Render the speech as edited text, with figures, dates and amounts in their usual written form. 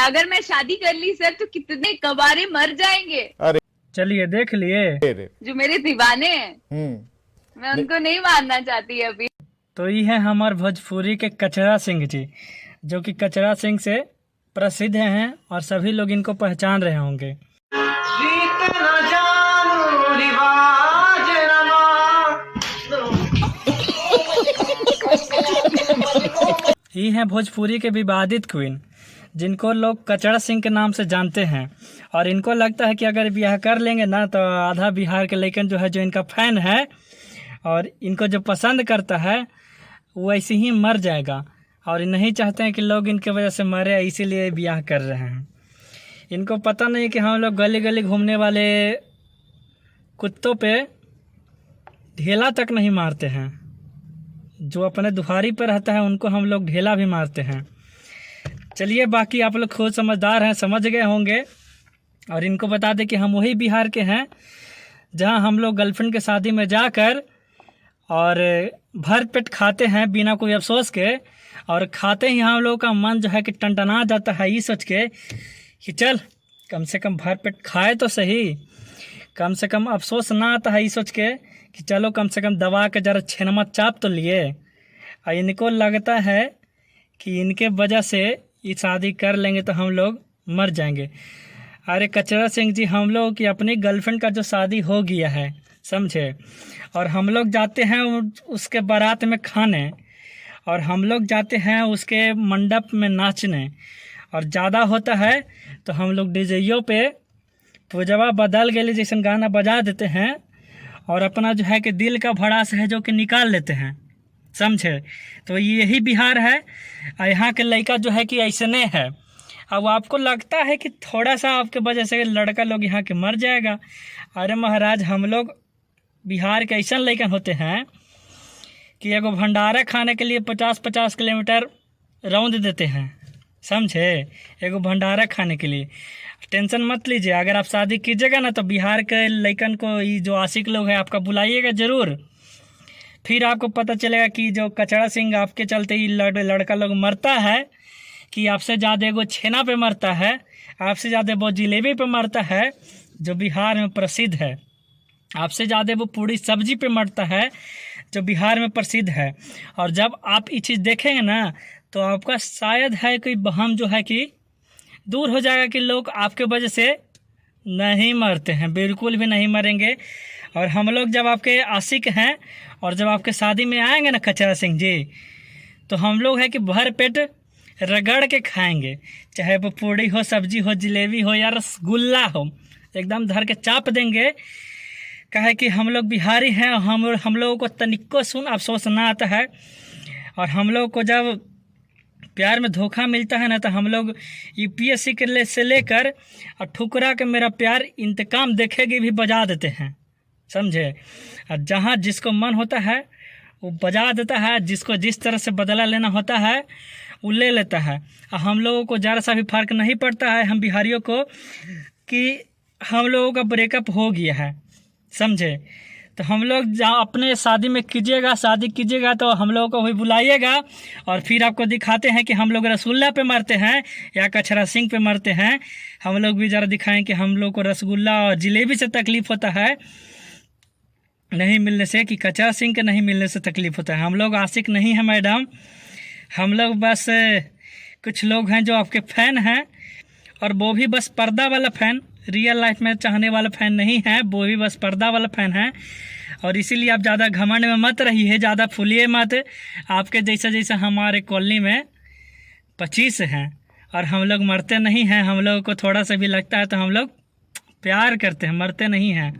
अगर मैं शादी कर ली सर तो कितने कबारे मर जाएंगे। अरे चलिए देख लिए। जो मेरे दीवाने हैं मैं उनको नहीं मानना चाहती अभी। तो ये है हमारे भोजपुरी के कचरा सिंह जी, जो कि कचरा सिंह से प्रसिद्ध हैं और सभी लोग इनको पहचान रहे होंगे। ये हैं भोजपुरी के विवादित क्वीन, जिनको लोग कचरा सिंह के नाम से जानते हैं। और इनको लगता है कि अगर ब्याह कर लेंगे ना तो आधा बिहार के लड़कन जो है, जो इनका फैन है और इनको जो पसंद करता है, वो ऐसे ही मर जाएगा। और नहीं चाहते हैं कि लोग इनके वजह से मरे, इसीलिए ब्याह कर रहे हैं। इनको पता नहीं कि हम लोग गली गली घूमने वाले कुत्तों पे ढेला तक नहीं मारते हैं। जो अपने दुहारी पर रहता है उनको हम लोग ढेला भी मारते हैं। चलिए, बाकी आप लोग खुद समझदार हैं, समझ गए होंगे। और इनको बता दें कि हम वही बिहार के हैं जहां हम लोग गर्लफ्रेंड के शादी में जाकर और भर पेट खाते हैं बिना कोई अफसोस के। और खाते ही हम लोग का मन जो है कि टनटना जाता है, ये सोच के कि चल कम से कम भर पेट खाए तो सही, कम से कम अफसोस ना आता है, ये सोच के कि चलो कम से कम दबा के जरा छेनमा चाप तो लिए। और इनको लगता है कि इनके वजह से ये शादी कर लेंगे तो हम लोग मर जाएंगे। अरे कचरा सिंह जी, हम लोग की अपनी गर्लफ्रेंड का जो शादी हो गया है, समझे, और हम लोग जाते हैं उसके बारात में खाने, और हम लोग जाते हैं उसके मंडप में नाचने, और ज़्यादा होता है तो हम लोग डीजेयों पे पूजवा बदल गए जैसे गाना बजा देते हैं और अपना जो है कि दिल का भड़ास है जो कि निकाल लेते हैं, समझे। तो यही बिहार है। यहाँ के लड़का जो है कि ऐसने है। अब आपको लगता है कि थोड़ा सा आपके वजह से लड़का लोग यहाँ के मर जाएगा। अरे महाराज, हम लोग बिहार के ऐसा लड़कन होते हैं कि एगो भंडारा खाने के लिए 50-50 किलोमीटर रौंद देते हैं, समझे, एगो भंडारा खाने के लिए। टेंशन मत लीजिए, अगर आप शादी कीजिएगा ना तो बिहार के लड़कन को, ये जो आशिक लोग हैं, आपका बुलाइएगा ज़रूर। फिर आपको पता चलेगा कि जो कचरा सिंह आपके चलते ही लड़का लोग मरता है, कि आपसे ज़्यादा वो छेना पे मरता है, आपसे ज़्यादा वो जिलेबी पे मरता है जो बिहार में प्रसिद्ध है, आपसे ज़्यादा वो पूरी सब्जी पे मरता है जो बिहार में प्रसिद्ध है। और जब आप ये चीज़ देखेंगे ना तो आपका शायद है कोई वहम जो है कि दूर हो जाएगा कि लोग आपके वजह से नहीं मरते हैं, बिल्कुल भी नहीं मरेंगे। और हम लोग जब आपके आशिक हैं और जब आपके शादी में आएंगे ना कचरा सिंह जी, तो हम लोग है कि भर पेट रगड़ के खाएंगे, चाहे वो पूड़ी हो, सब्जी हो, जलेबी हो या रसगुल्ला हो, एकदम धर के चाप देंगे। कहे कि हम लोग बिहारी हैं, हम लोगों को तनिको सुन अफसोस ना आता है। और हम लोग को जब प्यार में धोखा मिलता है ना तो हम लोग यूपीएससी के से लेकर और ठुकरा के मेरा प्यार इंतकाम देखेगी भी बजा देते हैं, समझे। और जहाँ जिसको मन होता है वो बजा देता है, जिसको जिस तरह से बदला लेना होता है वो ले लेता है। और हम लोगों को ज़रा सा भी फर्क नहीं पड़ता है, हम बिहारियों को, कि हम लोगों का ब्रेकअप हो गया है, समझे। तो हम लोग जहाँ अपने शादी में शादी कीजिएगा तो हम लोगों को भी बुलाइएगा, और फिर आपको दिखाते हैं कि हम लोग रसगुल्ला पे मरते हैं या कचरा सिंह पे मरते हैं। हम लोग भी ज़रा दिखाएं कि हम लोग को रसगुल्ला और जलेबी से तकलीफ़ होता है नहीं मिलने से, कि कचरा सिंह के नहीं मिलने से तकलीफ़ होता है। हम लोग आशिक नहीं हैं मैडम, हम लोग बस कुछ लोग हैं जो आपके फ़ैन हैं, और वो भी बस पर्दा वाला फ़ैन, रियल लाइफ में चाहने वाला फ़ैन नहीं है, वो भी बस पर्दा वाला फ़ैन है। और इसीलिए आप ज़्यादा घमंड में मत रहिए, ज़्यादा फूलिए मत। आपके जैसा हमारे कॉलोनी में 25 हैं और हम लोग मरते नहीं हैं। हम लोगों को थोड़ा सा भी लगता है तो हम लोग प्यार करते हैं, मरते नहीं हैं।